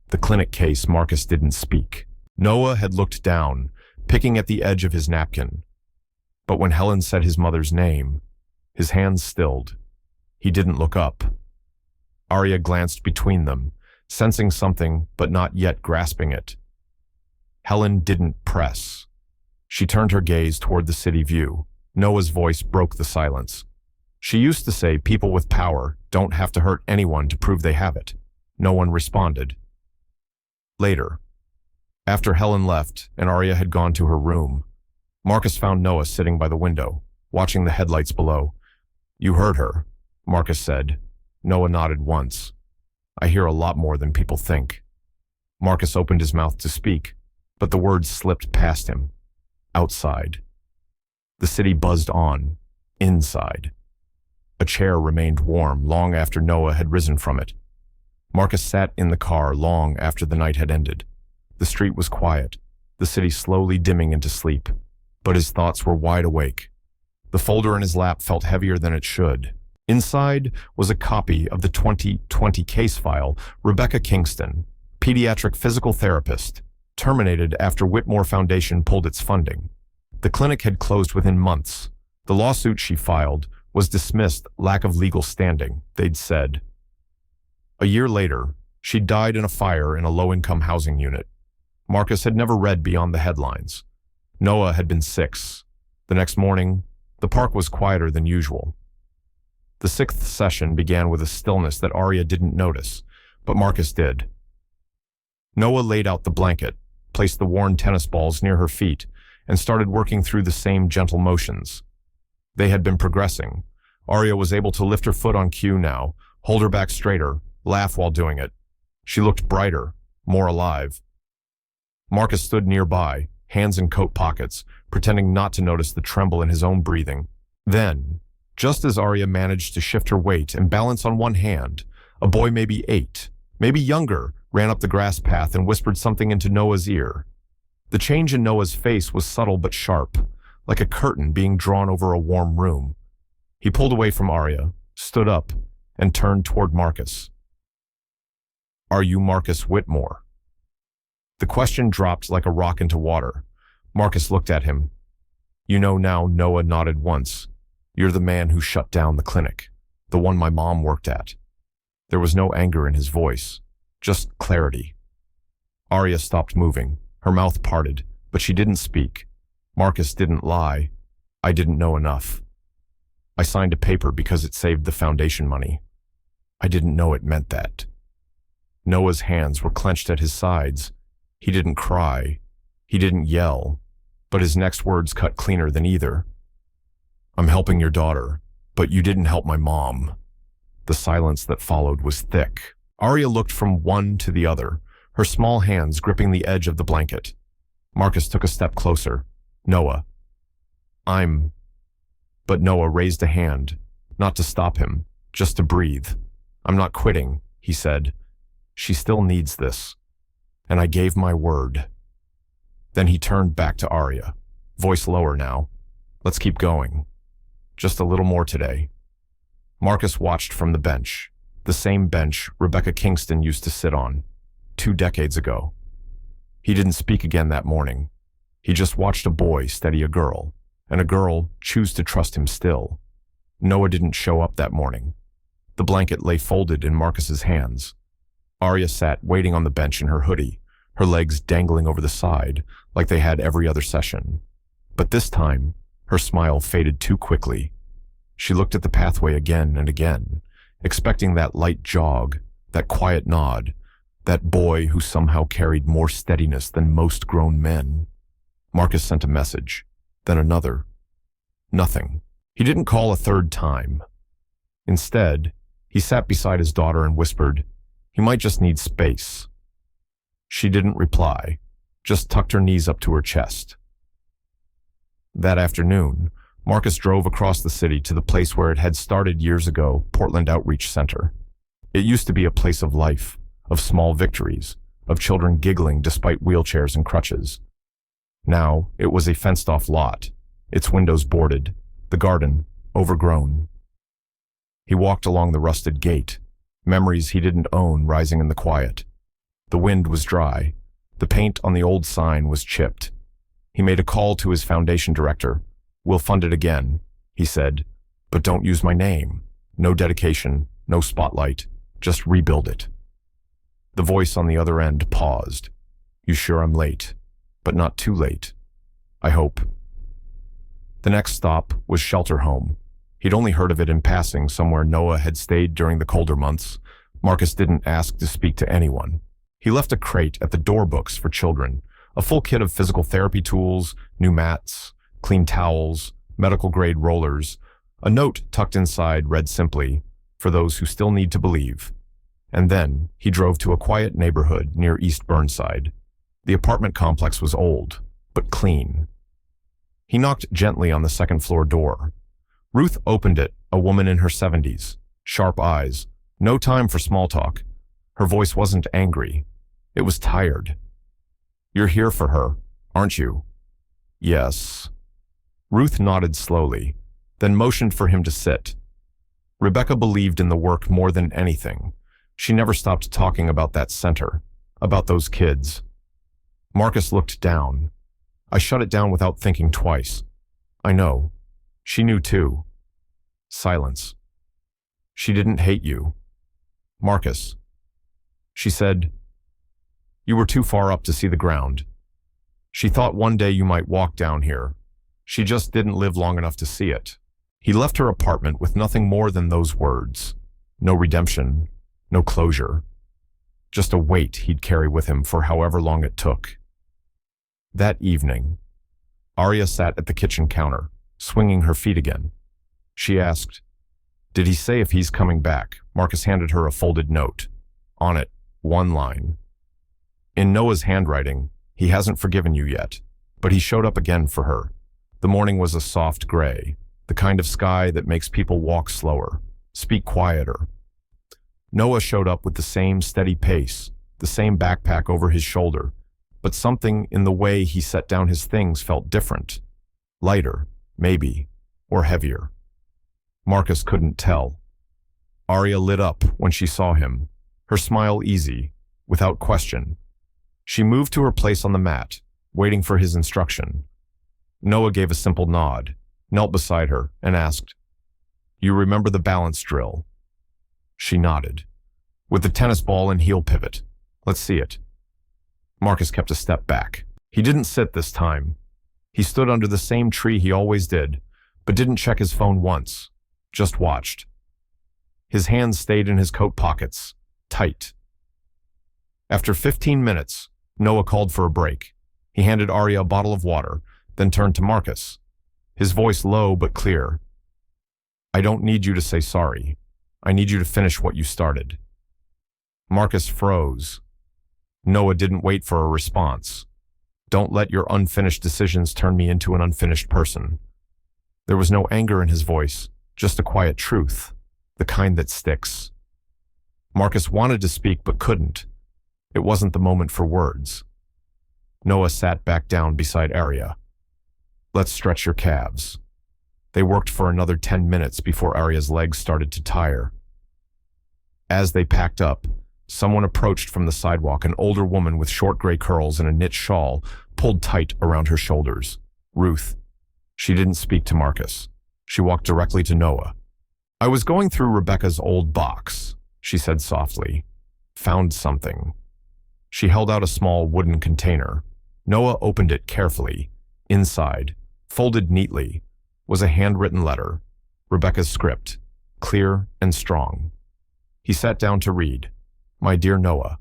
The clinic case. Marcus didn't speak. Noah had looked down, picking at the edge of his napkin. But when Helen said his mother's name, his hands stilled. He didn't look up. Arya glanced between them, sensing something but not yet grasping it. Helen didn't press. She turned her gaze toward the city view. Noah's voice broke the silence. "She used to say people with power don't have to hurt anyone to prove they have it." No one responded. Later, after Helen left and Arya had gone to her room, Marcus found Noah sitting by the window, watching the headlights below. "You heard her," Marcus said. Noah nodded once. "I hear a lot more than people think." Marcus opened his mouth to speak, but the words slipped past him. Outside. The city buzzed on. Inside. A chair remained warm long after Noah had risen from it. Marcus sat in the car long after the night had ended. The street was quiet, the city slowly dimming into sleep, but his thoughts were wide awake. The folder in his lap felt heavier than it should. Inside was a copy of the 2020 case file. Rebecca Kingston, pediatric physical therapist, terminated after Whitmore Foundation pulled its funding. The clinic had closed within months. The lawsuit she filed was dismissed, lack of legal standing, they'd said. A year later, she died in a fire in a low-income housing unit. Marcus had never read beyond the headlines. Noah had been 6. The next morning, the park was quieter than usual. The 6th session began with a stillness that Arya didn't notice, but Marcus did. Noah laid out the blanket, placed the worn tennis balls near her feet, and started working through the same gentle motions. They had been progressing. Arya was able to lift her foot on cue now, hold her back straighter, laugh while doing it. She looked brighter, more alive. Marcus stood nearby, hands in coat pockets, pretending not to notice the tremble in his own breathing. Then, Just as Arya managed to shift her weight and balance on one hand, a boy maybe 8, maybe younger, ran up the grass path and whispered something into Noah's ear. The change in Noah's face was subtle but sharp, like a curtain being drawn over a warm room. He pulled away from Arya, stood up, and turned toward Marcus. "Are you Marcus Whitmore?" The question dropped like a rock into water. Marcus looked at him. "You know now," Noah nodded once. "You're the man who shut down the clinic, the one my mom worked at." There was no anger in his voice, just clarity. Arya stopped moving. Her mouth parted, but she didn't speak. Marcus didn't lie. "I didn't know enough. I signed a paper because it saved the foundation money. I didn't know it meant that." Noah's hands were clenched at his sides. He didn't cry. He didn't yell. But his next words cut cleaner than either. "I'm helping your daughter, but you didn't help my mom." The silence that followed was thick. Arya looked from one to the other, her small hands gripping the edge of the blanket. Marcus took a step closer. "Noah, I'm..." But Noah raised a hand, not to stop him, just to breathe. "I'm not quitting," he said. "She still needs this. And I gave my word." Then he turned back to Arya, voice lower now. "Let's keep going. Just a little more today." Marcus watched from the bench, the same bench Rebecca Kingston used to sit on, 2 decades ago. He didn't speak again that morning. He just watched a boy steady a girl, and a girl choose to trust him still. Noah didn't show up that morning. The blanket lay folded in Marcus's hands. Arya sat waiting on the bench in her hoodie, her legs dangling over the side like they had every other session. But this time, her smile faded too quickly. She looked at the pathway again and again, expecting that light jog, that quiet nod, that boy who somehow carried more steadiness than most grown men. Marcus sent a message, then another. Nothing. He didn't call a third time. Instead, he sat beside his daughter and whispered, he might just need space. She didn't reply, just tucked her knees up to her chest. That afternoon, Marcus drove across the city to the place where it had started years ago, Portland Outreach Center. It used to be a place of life, of small victories, of children giggling despite wheelchairs and crutches. Now, it was a fenced-off lot, its windows boarded, the garden overgrown. He walked along the rusted gate, memories he didn't own rising in the quiet. The wind was dry. The paint on the old sign was chipped. He made a call to his foundation director. "We'll fund it again," he said, "but don't use my name. No dedication, no spotlight, just rebuild it." The voice on the other end paused. "You sure I'm late? But not too late. I hope." The next stop was Shelter Home. He'd only heard of it in passing somewhere Noah had stayed during the colder months. Marcus didn't ask to speak to anyone. He left a crate at the door books for children, a full kit of physical therapy tools, new mats, clean towels, medical-grade rollers. A note tucked inside read simply, "For those who still need to believe." And then he drove to a quiet neighborhood near East Burnside. The apartment complex was old, but clean. He knocked gently on the second-floor door. Ruth opened it, a woman in her 70s, sharp eyes, no time for small talk. Her voice wasn't angry. It was tired. "You're here for her, aren't you?" "Yes." Ruth nodded slowly, then motioned for him to sit. Rebecca believed in the work more than anything. She never stopped talking about that center, about those kids. Marcus looked down. "I shut it down without thinking twice." "I know." She knew too. Silence. "She didn't hate you." "Marcus." She said, "You were too far up to see the ground. She thought one day you might walk down here. She just didn't live long enough to see it." He left her apartment with nothing more than those words. No redemption, no closure. Just a weight he'd carry with him for however long it took. That evening, Arya sat at the kitchen counter, swinging her feet again. She asked, "Did he say if he's coming back?" Marcus handed her a folded note. On it, one line. In Noah's handwriting, "He hasn't forgiven you yet," but he showed up again for her. The morning was a soft gray. the kind of sky that makes people walk slower, speak quieter. Noah showed up with the same steady pace, the same backpack over his shoulder, but something in the way he set down his things felt different. Lighter, maybe, or heavier. Marcus couldn't tell. Arya lit up when she saw him, her smile easy, without question. She moved to her place on the mat, waiting for his instruction. Noah gave a simple nod, knelt beside her, and asked, "You remember the balance drill?" She nodded. "With the tennis ball and heel pivot. Let's see it." Marcus kept a step back. He didn't sit this time. He stood under the same tree he always did, but didn't check his phone once, just watched. His hands stayed in his coat pockets, tight. After 15 minutes, Noah called for a break. He handed Arya a bottle of water, then turned to Marcus, his voice low but clear. "I don't need you to say sorry. I need you to finish what you started." Marcus froze. Noah didn't wait for a response. "Don't let your unfinished decisions turn me into an unfinished person." There was no anger in his voice, just a quiet truth, the kind that sticks. Marcus wanted to speak but couldn't. It wasn't the moment for words. Noah sat back down beside Arya. "Let's stretch your calves." They worked for another 10 minutes before Arya's legs started to tire. As they packed up, someone approached from the sidewalk, an older woman with short gray curls and a knit shawl pulled tight around her shoulders. Ruth. She didn't speak to Marcus. She walked directly to Noah. "I was going through Rebecca's old box," she said softly. "Found something." She held out a small wooden container. Noah opened it carefully. Inside, folded neatly, was a handwritten letter, Rebecca's script, clear and strong. He sat down to read. "My dear Noah,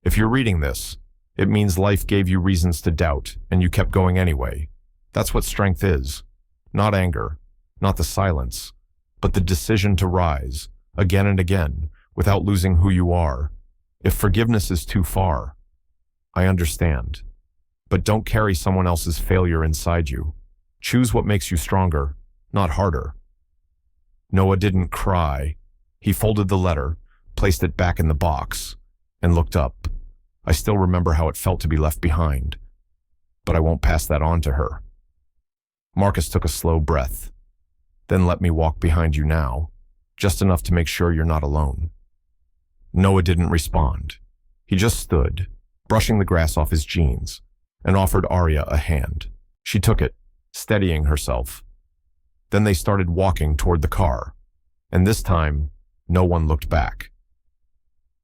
if you're reading this, it means life gave you reasons to doubt, and you kept going anyway. That's what strength is. Not anger, not the silence, but the decision to rise, again and again, without losing who you are. If forgiveness is too far, I understand. But don't carry someone else's failure inside you. Choose what makes you stronger, not harder." Noah didn't cry. He folded the letter, placed it back in the box, and looked up. "I still remember how it felt to be left behind, but I won't pass that on to her." Marcus took a slow breath. "Then let me walk behind you now, just enough to make sure you're not alone." Noah didn't respond. He just stood, brushing the grass off his jeans, and offered Arya a hand. She took it, steadying herself. Then they started walking toward the car, and this time, no one looked back.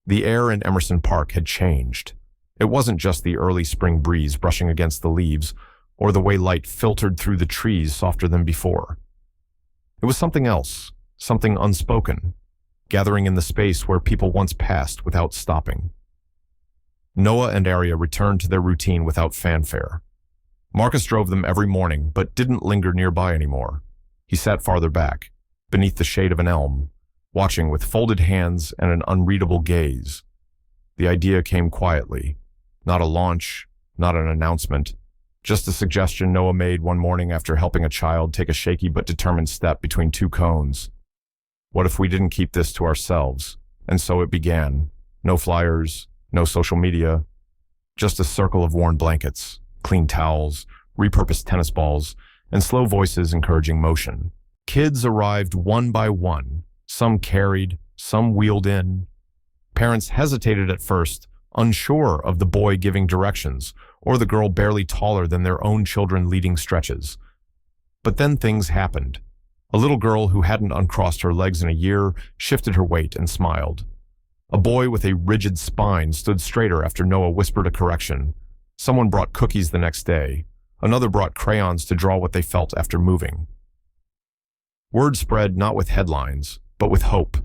The air in Emerson Park had changed. It wasn't just the early spring breeze brushing against the leaves, or the way light filtered through the trees softer than before. It was something else, something unspoken, gathering in the space where people once passed without stopping. Noah and Arya returned to their routine without fanfare. Marcus drove them every morning, but didn't linger nearby anymore. He sat farther back, beneath the shade of an elm, watching with folded hands and an unreadable gaze. The idea came quietly. Not a launch, not an announcement, just a suggestion Noah made one morning after helping a child take a shaky but determined step between two cones. What if we didn't keep this to ourselves? And so it began. No flyers, no social media, just a circle of worn blankets, clean towels, repurposed tennis balls, and slow voices encouraging motion. Kids arrived one by one, some carried, some wheeled in. Parents hesitated at first, unsure of the boy giving directions, or the girl barely taller than their own children leading stretches. But then things happened. A little girl who hadn't uncrossed her legs in a year shifted her weight and smiled. A boy with a rigid spine stood straighter after Noah whispered a correction. Someone brought cookies the next day. Another brought crayons to draw what they felt after moving. Word spread not with headlines, but with hope.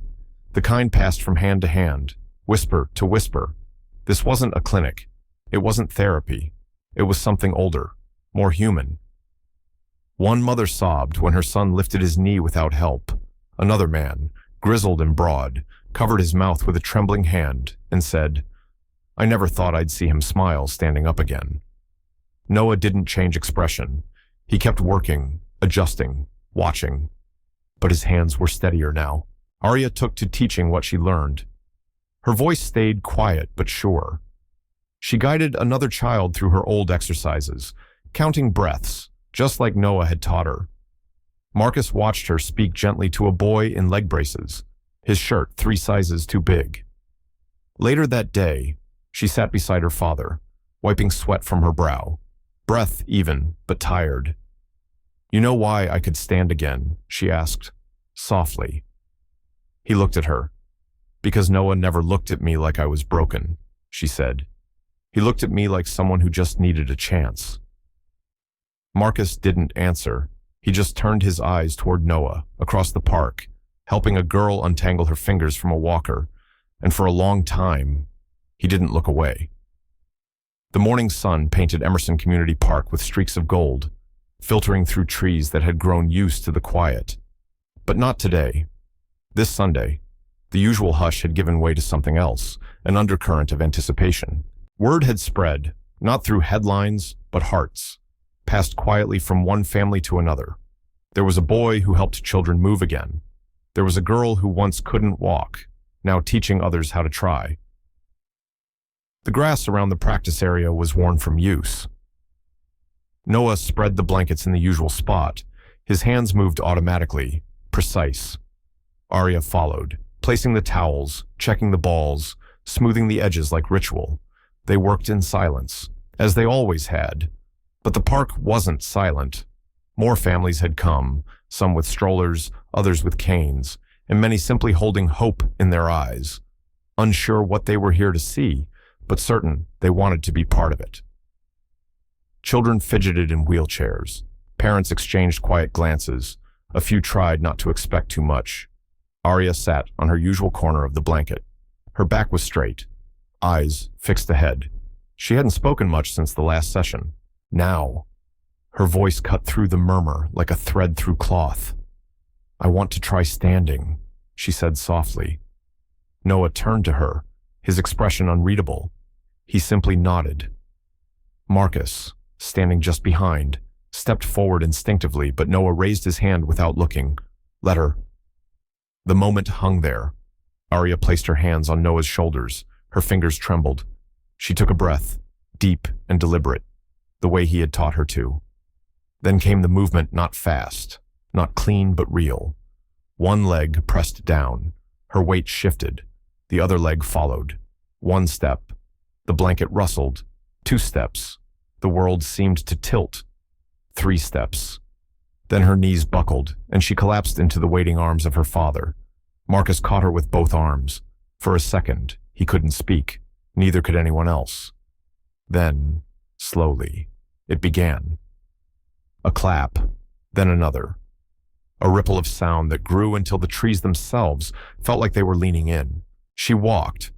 The kind passed from hand to hand, whisper to whisper. This wasn't a clinic. It wasn't therapy. It was something older, more human. One mother sobbed when her son lifted his knee without help. Another man, grizzled and broad, covered his mouth with a trembling hand and said, "I never thought I'd see him smile standing up again." Noah didn't change expression. He kept working, adjusting, watching. But his hands were steadier now. Arya took to teaching what she learned. Her voice stayed quiet but sure. She guided another child through her old exercises, counting breaths, just like Noah had taught her. Marcus watched her speak gently to a boy in leg braces, his shirt 3 sizes too big. Later that day, she sat beside her father, wiping sweat from her brow, breath even, but tired. "You know why I could stand again?" she asked, softly. He looked at her. "Because Noah never looked at me like I was broken," she said. "He looked at me like someone who just needed a chance." Marcus didn't answer. He just turned his eyes toward Noah, across the park, helping a girl untangle her fingers from a walker, and for a long time, he didn't look away. The morning sun painted Emerson Community Park with streaks of gold, filtering through trees that had grown used to the quiet. But not today. This Sunday, the usual hush had given way to something else, an undercurrent of anticipation. Word had spread, not through headlines, but hearts, passed quietly from one family to another. There was a boy who helped children move again. There was a girl who once couldn't walk, now teaching others how to try. The grass around the practice area was worn from use. Noah spread the blankets in the usual spot. His hands moved automatically, precise. Arya followed, placing the towels, checking the balls, smoothing the edges like ritual. They worked in silence, as they always had. But the park wasn't silent. More families had come, some with strollers, others with canes, and many simply holding hope in their eyes, unsure what they were here to see, but certain they wanted to be part of it. Children fidgeted in wheelchairs. Parents exchanged quiet glances. A few tried not to expect too much. Arya sat on her usual corner of the blanket. Her back was straight, eyes fixed ahead. She hadn't spoken much since the last session. Now, her voice cut through the murmur like a thread through cloth. "I want to try standing," she said softly. Noah turned to her, his expression unreadable. He simply nodded. Marcus, standing just behind, stepped forward instinctively, but Noah raised his hand without looking. "Let her." The moment hung there. Arya placed her hands on Noah's shoulders. Her fingers trembled. She took a breath, deep and deliberate, the way he had taught her to. Then came the movement, not fast, not clean but real. One leg pressed down. Her weight shifted. The other leg followed. 1 step. The blanket rustled. 2 steps. The world seemed to tilt. 3 steps. Then her knees buckled, and she collapsed into the waiting arms of her father. Marcus caught her with both arms. For a second, he couldn't speak. Neither could anyone else. Then, slowly, it began. A clap, then another. A ripple of sound that grew until the trees themselves felt like they were leaning in. She walked.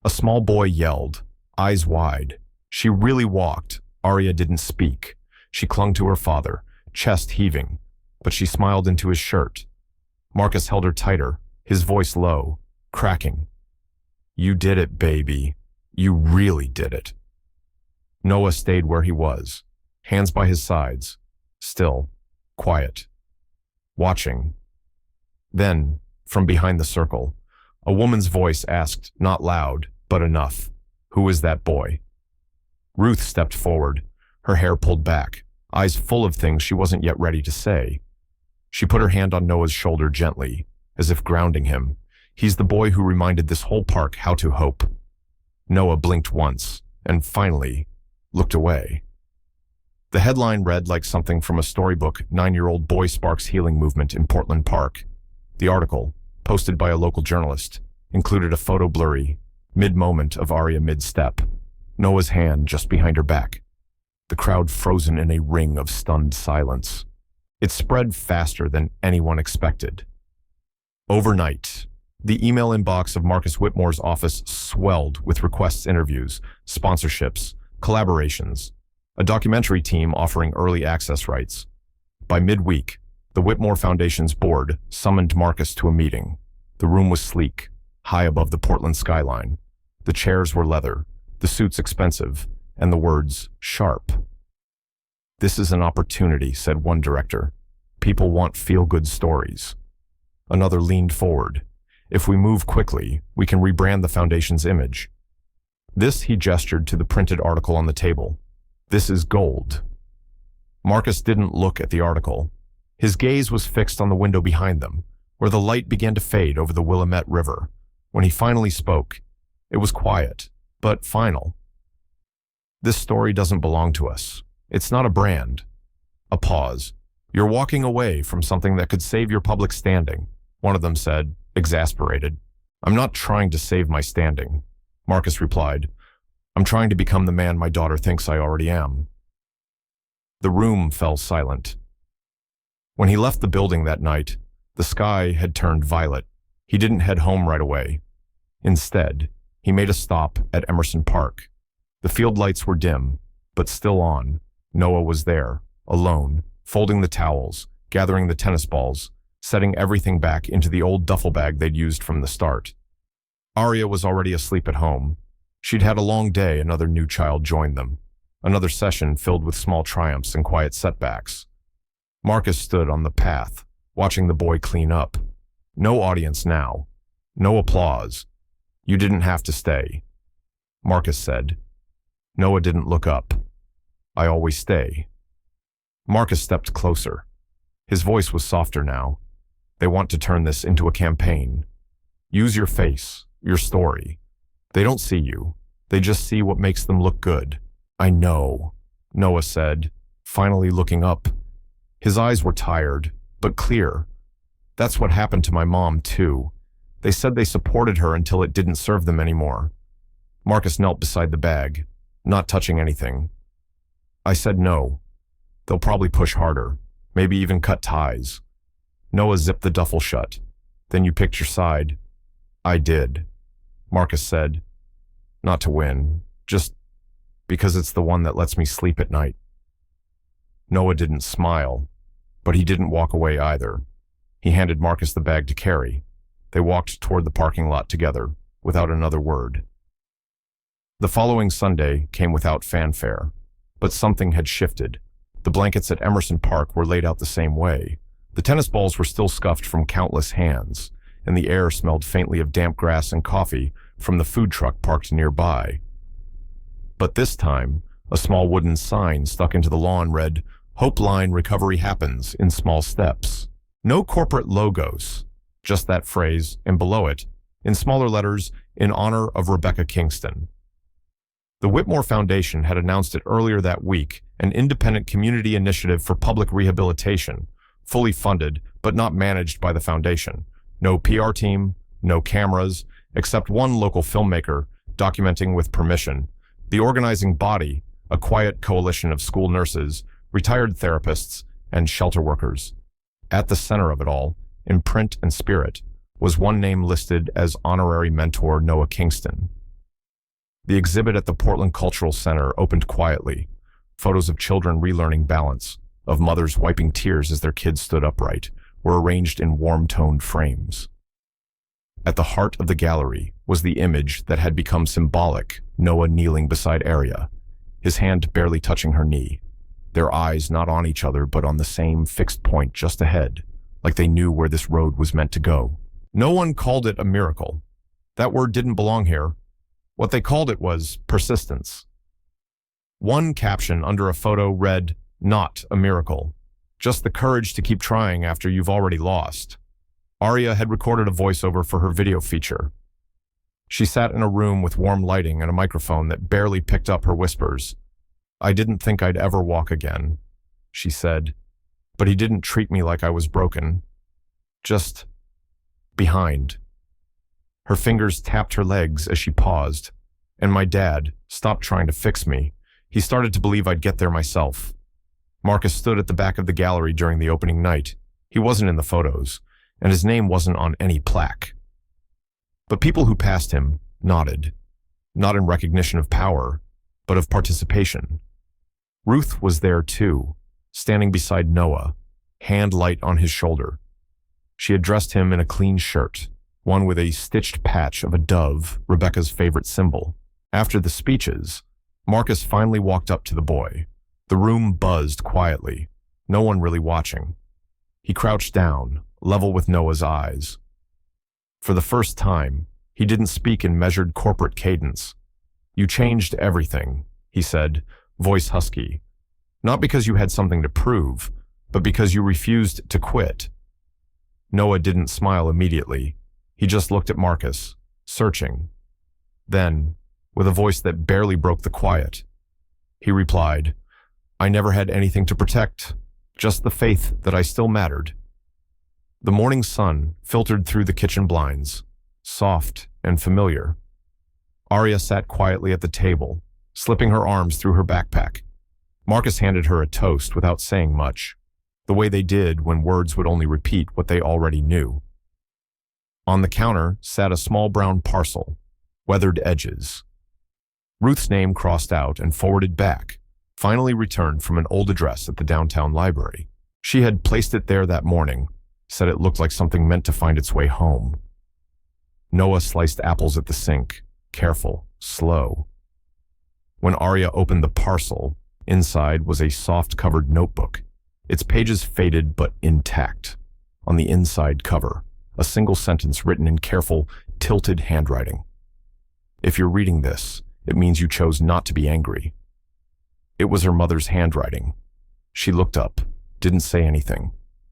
A small boy yelled, eyes wide. She really walked. Arya didn't speak. She clung to her father, chest heaving, but she smiled into his shirt. Marcus held her tighter, his voice low, cracking. "You did it, baby. You really did it." Noah stayed where he was, hands by his sides, still, quiet, watching. Then, from behind the circle, a woman's voice asked, not loud, but enough, "Who is that boy?" Ruth stepped forward, her hair pulled back, eyes full of things she wasn't yet ready to say. She put her hand on Noah's shoulder gently, as if grounding him. He's the boy who reminded this whole park how to hope. Noah blinked once, and finally, looked away. The headline read like something from a storybook, 9-year-old boy sparks healing movement in Portland Park. The article, posted by a local journalist, included a photo blurry, mid-moment of Arya mid-step, Noah's hand just behind her back. The crowd frozen in a ring of stunned silence. It spread faster than anyone expected. Overnight, the email inbox of Marcus Whitmore's office swelled with requests, interviews, sponsorships, collaborations, a documentary team offering early access rights. By midweek, the Whitmore Foundation's board summoned Marcus to a meeting. The room was sleek, high above the Portland skyline. The chairs were leather, the suits expensive, and the words sharp. "This is an opportunity," said one director. People want feel-good stories. Another leaned forward. If we move quickly, we can rebrand the foundation's image. This, he gestured to the printed article on the table. This is gold. Marcus didn't look at the article. His gaze was fixed on the window behind them, where the light began to fade over the Willamette River. When he finally spoke, it was quiet, but final. This story doesn't belong to us. It's not a brand. A pause. You're walking away from something that could save your public standing, one of them said, exasperated. I'm not trying to save my standing, Marcus replied. I'm trying to become the man my daughter thinks I already am. The room fell silent. When he left the building that night, the sky had turned violet. He didn't head home right away. Instead, he made a stop at Emerson Park. The field lights were dim, but still on. Noah was there, alone, folding the towels, gathering the tennis balls, setting everything back into the old duffel bag they'd used from the start. Arya was already asleep at home. She'd had a long day. Another new child joined them. Another session filled with small triumphs and quiet setbacks. Marcus stood on the path, watching the boy clean up. No audience now. No applause. You didn't have to stay, Marcus said. Noah didn't look up. I always stay. Marcus stepped closer. His voice was softer now. They want to turn this into a campaign. Use your face, your story. They don't see you. They just see what makes them look good. I know, Noah said, finally looking up. His eyes were tired, but clear. That's what happened to my mom, too. They said they supported her until it didn't serve them anymore. Marcus knelt beside the bag, not touching anything. I said no. They'll probably push harder, maybe even cut ties. Noah zipped the duffel shut. Then you picked your side. I did, Marcus said. Not to win, just because it's the one that lets me sleep at night. Noah didn't smile, but he didn't walk away either. He handed Marcus the bag to carry. They walked toward the parking lot together, without another word. The following Sunday came without fanfare, but something had shifted. The blankets at Emerson Park were laid out the same way. The tennis balls were still scuffed from countless hands, and the air smelled faintly of damp grass and coffee from the food truck parked nearby. But this time, a small wooden sign stuck into the lawn read, Hope Line Recovery Happens in Small Steps. No corporate logos, just that phrase, and below it, in smaller letters, in honor of Rebecca Kingston. The Whitmore Foundation had announced it earlier that week, an independent community initiative for public rehabilitation, fully funded but not managed by the foundation. No PR team, no cameras, except one local filmmaker documenting with permission. The organizing body, a quiet coalition of school nurses, retired therapists, and shelter workers. At the center of it all, in print and spirit, was one name listed as honorary mentor Noah Kingston. The exhibit at the Portland Cultural Center opened quietly. Photos of children relearning balance, of mothers wiping tears as their kids stood upright, were arranged in warm-toned frames. At the heart of the gallery was the image that had become symbolic, Noah kneeling beside Arya, his hand barely touching her knee, their eyes not on each other but on the same fixed point just ahead, like they knew where this road was meant to go. No one called it a miracle. That word didn't belong here. What they called it was persistence. One caption under a photo read, "Not a miracle. Just the courage to keep trying after you've already lost." Arya had recorded a voiceover for her video feature. She sat in a room with warm lighting and a microphone that barely picked up her whispers. "I didn't think I'd ever walk again," she said, "but he didn't treat me like I was broken. Just behind." Her fingers tapped her legs as she paused, and my dad stopped trying to fix me. He started to believe I'd get there myself. Marcus stood at the back of the gallery during the opening night. He wasn't in the photos, and his name wasn't on any plaque. But people who passed him nodded, not in recognition of power, but of participation. Ruth was there too, standing beside Noah, hand light on his shoulder. She had dressed him in a clean shirt, one with a stitched patch of a dove, Rebecca's favorite symbol. After the speeches, Marcus finally walked up to the boy. The room buzzed quietly, no one really watching. He crouched down, level with Noah's eyes. For the first time, he didn't speak in measured corporate cadence. "You changed everything," he said, voice husky. "Not because you had something to prove, but because you refused to quit." Noah didn't smile immediately. He just looked at Marcus, searching. Then, with a voice that barely broke the quiet, he replied, "I never had anything to protect, just the faith that I still mattered." The morning sun filtered through the kitchen blinds, soft and familiar. Arya sat quietly at the table, slipping her arms through her backpack. Marcus handed her a toast without saying much, the way they did when words would only repeat what they already knew. On the counter sat a small brown parcel, weathered edges. Ruth's name crossed out and forwarded back, finally returned from an old address at the downtown library. She had placed it there that morning, said it looked like something meant to find its way home. Noah sliced apples at the sink, careful, slow. When Arya opened the parcel, inside was a soft-covered notebook, its pages faded but intact. On the inside cover, a single sentence written in careful, tilted handwriting. "If you're reading this, it means you chose not to be angry." It was her mother's handwriting. She looked up, didn't say anything,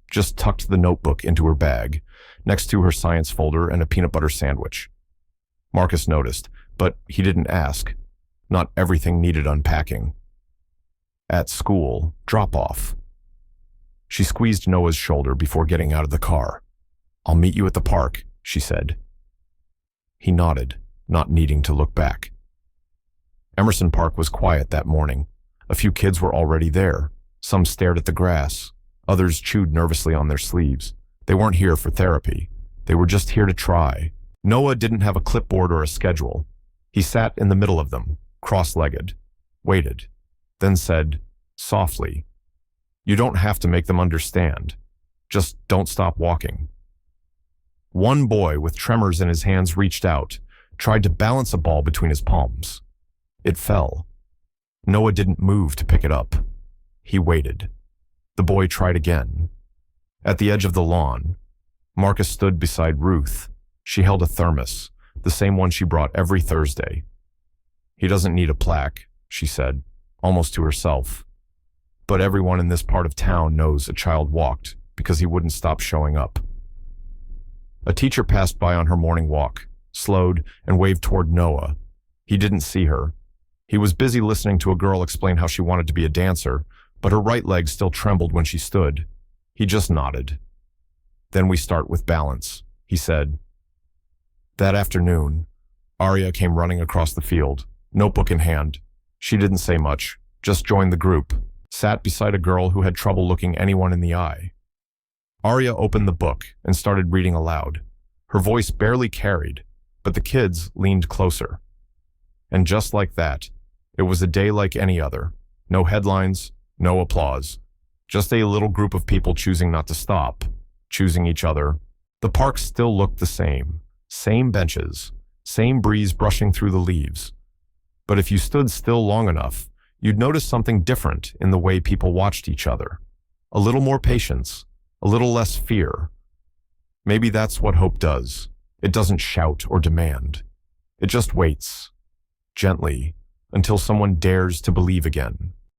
just tucked the notebook into her bag, next to her science folder and a peanut butter sandwich. Marcus noticed, but he didn't ask. Not everything needed unpacking. At school, drop-off. She squeezed Noah's shoulder before getting out of the car. "I'll meet you at the park," she said. He nodded, not needing to look back. Emerson Park was quiet that morning. A few kids were already there. Some stared at the grass. Others chewed nervously on their sleeves. They weren't here for therapy. They were just here to try. Noah didn't have a clipboard or a schedule. He sat in the middle of them, cross-legged, waited, then said, softly, "You don't have to make them understand. Just don't stop walking." One boy with tremors in his hands reached out, tried to balance a ball between his palms. It fell. Noah didn't move to pick it up. He waited. The boy tried again. At the edge of the lawn, Marcus stood beside Ruth. She held a thermos, the same one she brought every Thursday. "He doesn't need a plaque," she said, almost to herself. "But everyone in this part of town knows a child walked because he wouldn't stop showing up." A teacher passed by on her morning walk, slowed, and waved toward Noah. He didn't see her. He was busy listening to a girl explain how she wanted to be a dancer, but her right leg still trembled when she stood. He just nodded. "Then we start with balance," he said. That afternoon, Arya came running across the field, notebook in hand. She didn't say much, just joined the group, sat beside a girl who had trouble looking anyone in the eye. Arya opened the book and started reading aloud. Her voice barely carried, but the kids leaned closer. And just like that, it was a day like any other. No headlines, no applause. Just a little group of people choosing not to stop, choosing each other. The park still looked the same. Same benches, same breeze brushing through the leaves. But if you stood still long enough, you'd notice something different in the way people watched each other. A little more patience, a little less fear. Maybe that's what hope does. It doesn't shout or demand. It just waits, gently, until someone dares to believe again.